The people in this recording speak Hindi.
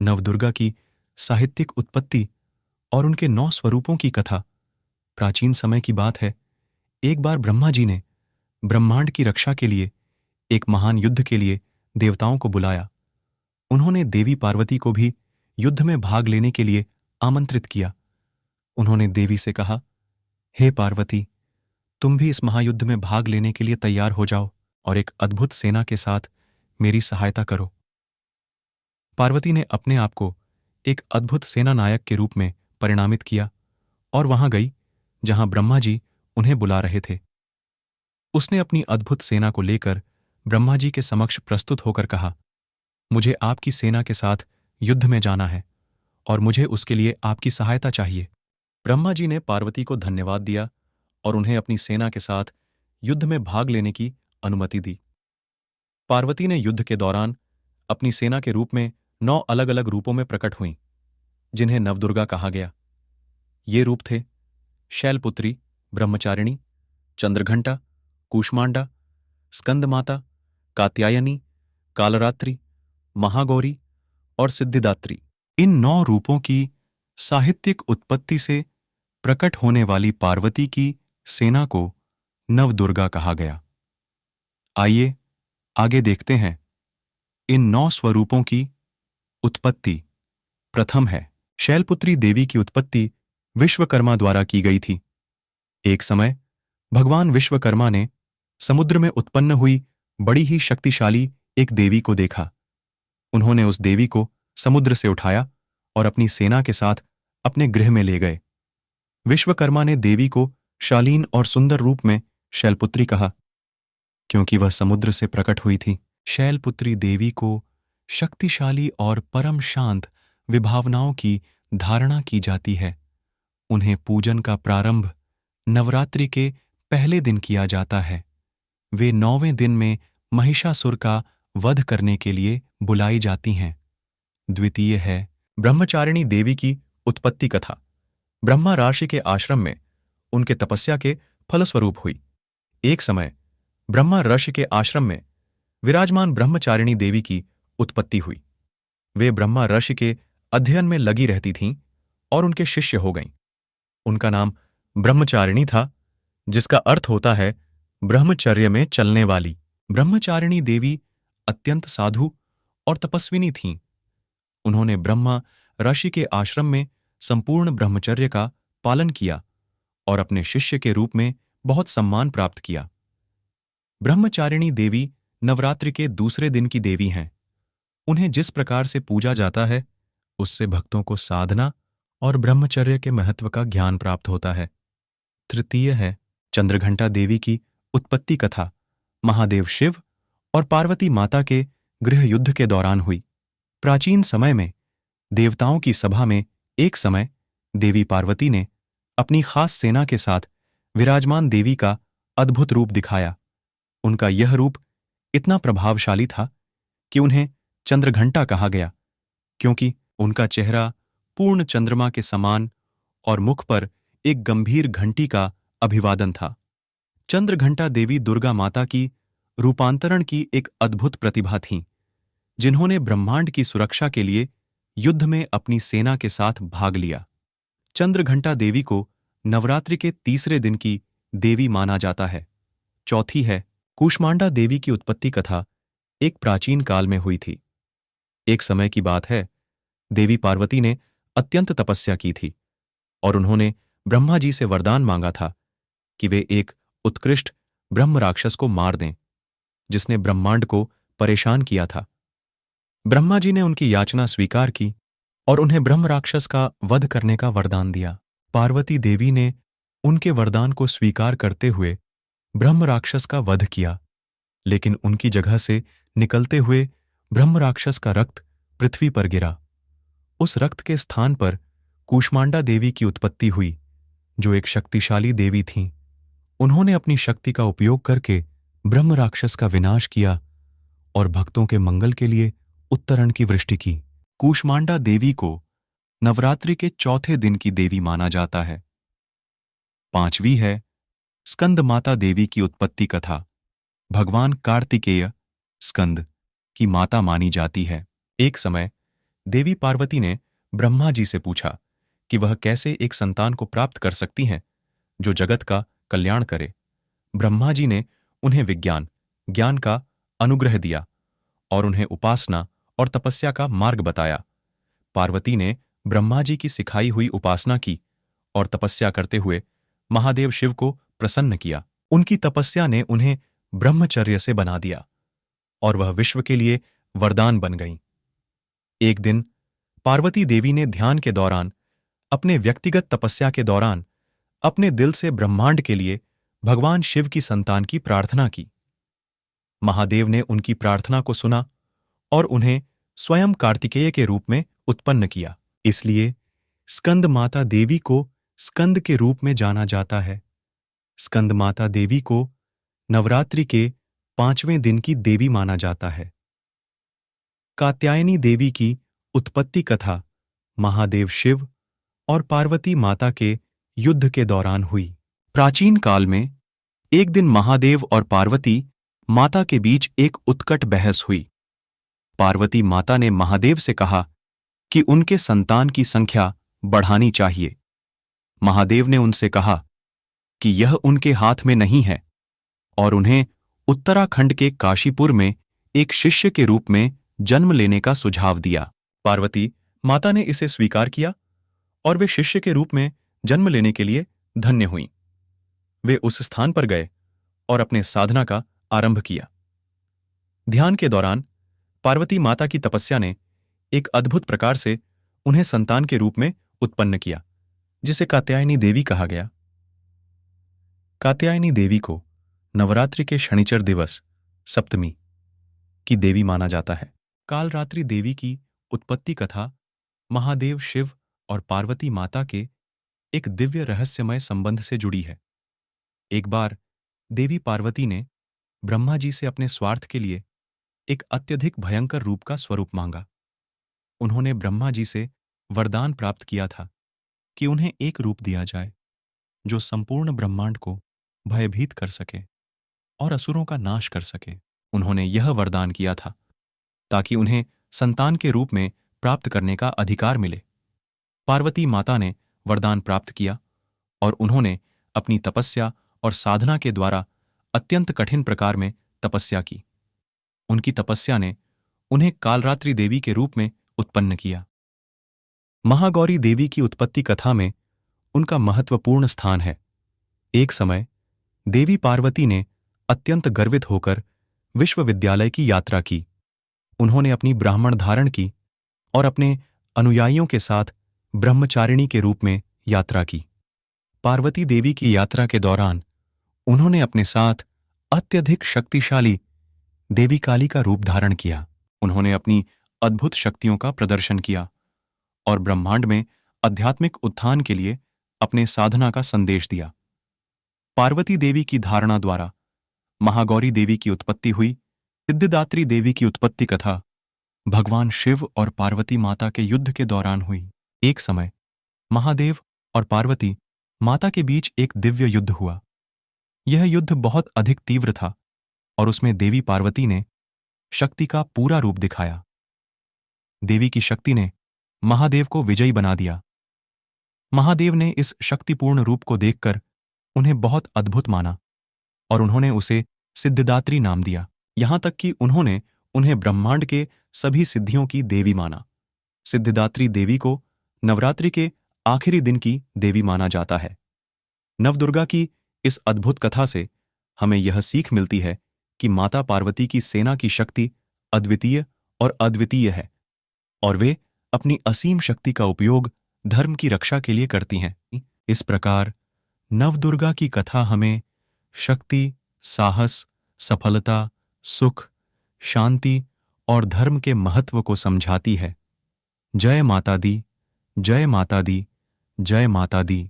नवदुर्गा की साहित्यिक उत्पत्ति और उनके 9 स्वरूपों की कथा। प्राचीन समय की बात है। एक बार ब्रह्मा जी ने ब्रह्मांड की रक्षा के लिए एक महान युद्ध के लिए देवताओं को बुलाया। उन्होंने देवी पार्वती को भी युद्ध में भाग लेने के लिए आमंत्रित किया। उन्होंने देवी से कहा, हे पार्वती, तुम भी इस महायुद्ध में भाग लेने के लिए तैयार हो जाओ और एक अद्भुत सेना के साथ मेरी सहायता करो। पार्वती ने अपने आप को एक अद्भुत सेना नायक के रूप में परिणामित किया और वहां गई जहां ब्रह्मा जी उन्हें बुला रहे थे। उसने अपनी अद्भुत सेना को लेकर ब्रह्मा जी के समक्ष प्रस्तुत होकर कहा, मुझे आपकी सेना के साथ युद्ध में जाना है और मुझे उसके लिए आपकी सहायता चाहिए। ब्रह्मा जी ने पार्वती को धन्यवाद दिया और उन्हें अपनी सेना के साथ युद्ध में भाग लेने की अनुमति दी। पार्वती ने युद्ध के दौरान अपनी सेना के रूप में 9 अलग अलग रूपों में प्रकट हुईं, जिन्हें नवदुर्गा कहा गया। ये रूप थे शैलपुत्री, ब्रह्मचारिणी, चंद्रघंटा, कूष्मांडा, स्कंदमाता, कात्यायनी, कालरात्रि, महागौरी और सिद्धिदात्री। इन 9 रूपों की साहित्यिक उत्पत्ति से प्रकट होने वाली पार्वती की सेना को नवदुर्गा कहा गया। आइए आगे देखते हैं इन 9 स्वरूपों की उत्पत्ति। प्रथम है, शैलपुत्री देवी की उत्पत्ति विश्वकर्मा द्वारा की गई थी। एक समय भगवान विश्वकर्मा ने समुद्र में उत्पन्न हुई बड़ी ही शक्तिशाली एक देवी को देखा। उन्होंने उस देवी को समुद्र से उठाया और अपनी सेना के साथ अपने गृह में ले गए। विश्वकर्मा ने देवी को शालीन और सुंदर रूप में शैलपुत्री कहा, क्योंकि वह समुद्र से प्रकट हुई थी। शैलपुत्री देवी को शक्तिशाली और परम शांत विभावनाओं की धारणा की जाती है। उन्हें पूजन का प्रारंभ नवरात्रि के पहले दिन किया जाता है। वे 9वें दिन में महिषासुर का वध करने के लिए बुलाई जाती हैं। द्वितीय है, ब्रह्मचारिणी देवी की उत्पत्ति कथा। ब्रह्मा ऋषि के आश्रम में उनके तपस्या के फलस्वरूप हुई। एक समय ब्रह्मा ऋषि के आश्रम में विराजमान ब्रह्मचारिणी देवी की उत्पत्ति हुई। वे ब्रह्मा ऋषि के अध्ययन में लगी रहती थीं और उनके शिष्य हो गईं। उनका नाम ब्रह्मचारिणी था, जिसका अर्थ होता है ब्रह्मचर्य में चलने वाली। ब्रह्मचारिणी देवी अत्यंत साधु और तपस्विनी थीं। उन्होंने ब्रह्मा ऋषि के आश्रम में संपूर्ण ब्रह्मचर्य का पालन किया और अपने शिष्य के रूप में बहुत सम्मान प्राप्त किया। ब्रह्मचारिणी देवी नवरात्रि के दूसरे दिन की देवी हैं। उन्हें जिस प्रकार से पूजा जाता है, उससे भक्तों को साधना और ब्रह्मचर्य के महत्व का ज्ञान प्राप्त होता है। तृतीय है, चंद्रघंटा देवी की उत्पत्ति कथा। महादेव शिव और पार्वती माता के गृह युद्ध के दौरान हुई। प्राचीन समय में देवताओं की सभा में एक समय देवी पार्वती ने अपनी खास सेना के साथ विराजमान देवी का अद्भुत रूप दिखाया। उनका यह रूप इतना प्रभावशाली था कि उन्हें चंद्रघंटा कहा गया, क्योंकि उनका चेहरा पूर्ण चंद्रमा के समान और मुख पर एक गंभीर घंटी का अभिवादन था। चंद्रघंटा देवी दुर्गा माता की रूपांतरण की एक अद्भुत प्रतिभा थीं, जिन्होंने ब्रह्मांड की सुरक्षा के लिए युद्ध में अपनी सेना के साथ भाग लिया। चंद्रघंटा देवी को नवरात्रि के तीसरे दिन की देवी माना जाता है। चौथी है, कूष्मांडा देवी की उत्पत्ति कथा एक प्राचीन काल में हुई थी। एक समय की बात है, देवी पार्वती ने अत्यंत तपस्या की थी और उन्होंने ब्रह्मा जी से वरदान मांगा था कि वे एक उत्कृष्ट ब्रह्म राक्षस को मार दें, जिसने ब्रह्मांड को परेशान किया था। ब्रह्मा जी ने उनकी याचना स्वीकार की और उन्हें ब्रह्म राक्षस का वध करने का वरदान दिया। पार्वती देवी ने उनके वरदान को स्वीकार करते हुए ब्रह्म राक्षस का वध किया, लेकिन उनकी जगह से निकलते हुए ब्रह्म राक्षस का रक्त पृथ्वी पर गिरा। उस रक्त के स्थान पर कूष्मांडा देवी की उत्पत्ति हुई, जो एक शक्तिशाली देवी थीं। उन्होंने अपनी शक्ति का उपयोग करके ब्रह्म राक्षस का विनाश किया और भक्तों के मंगल के लिए उत्तरण की वृष्टि की। कूष्मांडा देवी को नवरात्रि के चौथे दिन की देवी माना जाता है। पांचवी है, स्कंद माता देवी की उत्पत्ति कथा। भगवान कार्तिकेय स्कंद की माता मानी जाती है। एक समय देवी पार्वती ने ब्रह्मा जी से पूछा कि वह कैसे एक संतान को प्राप्त कर सकती हैं जो जगत का कल्याण करे। ब्रह्मा जी ने उन्हें विज्ञान, ज्ञान का अनुग्रह दिया और उन्हें उपासना और तपस्या का मार्ग बताया। पार्वती ने ब्रह्मा जी की सिखाई हुई उपासना की और तपस्या करते हुए महादेव शिव को प्रसन्न किया। उनकी तपस्या ने उन्हें ब्रह्मचर्य से बना दिया और वह विश्व के लिए वरदान बन गईं। एक दिन पार्वती देवी ने ध्यान के दौरान, अपने व्यक्तिगत तपस्या के दौरान, अपने दिल से ब्रह्मांड के लिए भगवान शिव की संतान की प्रार्थना की। महादेव ने उनकी प्रार्थना को सुना और उन्हें स्वयं कार्तिकेय के रूप में उत्पन्न किया। इसलिए स्कंद माता देवी को स्कंद के रूप में जाना जाता है। स्कंद माता देवी को नवरात्रि के 5वें दिन की देवी माना जाता है। कात्यायनी देवी की उत्पत्ति कथा महादेव शिव और पार्वती माता के युद्ध के दौरान हुई। प्राचीन काल में एक दिन महादेव और पार्वती माता के बीच एक उत्कट बहस हुई। पार्वती माता ने महादेव से कहा कि उनके संतान की संख्या बढ़ानी चाहिए। महादेव ने उनसे कहा कि यह उनके हाथ में नहीं है और उन्हें उत्तराखंड के काशीपुर में एक शिष्य के रूप में जन्म लेने का सुझाव दिया। पार्वती माता ने इसे स्वीकार किया और वे शिष्य के रूप में जन्म लेने के लिए धन्य हुईं। वे उस स्थान पर गए और अपने साधना का आरंभ किया। ध्यान के दौरान पार्वती माता की तपस्या ने एक अद्भुत प्रकार से उन्हें संतान के रूप में उत्पन्न किया, जिसे कात्यायनी देवी कहा गया। कात्यायनी देवी को नवरात्रि के शनिचर दिवस सप्तमी की देवी माना जाता है। कालरात्रि देवी की उत्पत्ति कथा महादेव शिव और पार्वती माता के एक दिव्य रहस्यमय संबंध से जुड़ी है। एक बार देवी पार्वती ने ब्रह्मा जी से अपने स्वार्थ के लिए एक अत्यधिक भयंकर रूप का स्वरूप मांगा। उन्होंने ब्रह्मा जी से वरदान प्राप्त किया था कि उन्हें एक रूप दिया जाए जो संपूर्ण ब्रह्मांड को भयभीत कर सके और असुरों का नाश कर सके। उन्होंने यह वरदान किया था ताकि उन्हें संतान के रूप में प्राप्त करने का अधिकार मिले। पार्वती माता ने वरदान प्राप्त किया और उन्होंने अपनी तपस्या और साधना के द्वारा अत्यंत कठिन प्रकार में तपस्या की। उनकी तपस्या ने उन्हें कालरात्रि देवी के रूप में उत्पन्न किया। महागौरी देवी की उत्पत्ति कथा में उनका महत्वपूर्ण स्थान है। एक समय देवी पार्वती ने अत्यंत गर्वित होकर विश्वविद्यालय की यात्रा की। उन्होंने अपनी ब्राह्मण धारण की और अपने अनुयायियों के साथ ब्रह्मचारिणी के रूप में यात्रा की। पार्वती देवी की यात्रा के दौरान उन्होंने अपने साथ अत्यधिक शक्तिशाली देवी काली का रूप धारण किया। उन्होंने अपनी अद्भुत शक्तियों का प्रदर्शन किया और ब्रह्मांड में आध्यात्मिक उत्थान के लिए अपने साधना का संदेश दिया। पार्वती देवी की धारणा द्वारा महागौरी देवी की उत्पत्ति हुई। सिद्धिदात्री देवी की उत्पत्ति कथा भगवान शिव और पार्वती माता के युद्ध के दौरान हुई। एक समय महादेव और पार्वती माता के बीच एक दिव्य युद्ध हुआ। यह युद्ध बहुत अधिक तीव्र था और उसमें देवी पार्वती ने शक्ति का पूरा रूप दिखाया। देवी की शक्ति ने महादेव को विजयी बना दिया। महादेव ने इस शक्तिपूर्ण रूप को देखकर उन्हें बहुत अद्भुत माना और उन्होंने उसे सिद्धिदात्री नाम दिया। यहां तक कि उन्होंने उन्हें ब्रह्मांड के सभी सिद्धियों की देवी माना। सिद्धिदात्री देवी को नवरात्रि के आखिरी दिन की देवी माना जाता है। नवदुर्गा की इस अद्भुत कथा से हमें यह सीख मिलती है कि माता पार्वती की सेना की शक्ति अद्वितीय और अद्वितीय है और वे अपनी असीम शक्ति का उपयोग धर्म की रक्षा के लिए करती हैं। इस प्रकार नवदुर्गा की कथा हमें शक्ति, साहस, सफलता, सुख, शांति और धर्म के महत्व को समझाती है। जय माता दी, जय माता दी, जय माता दी।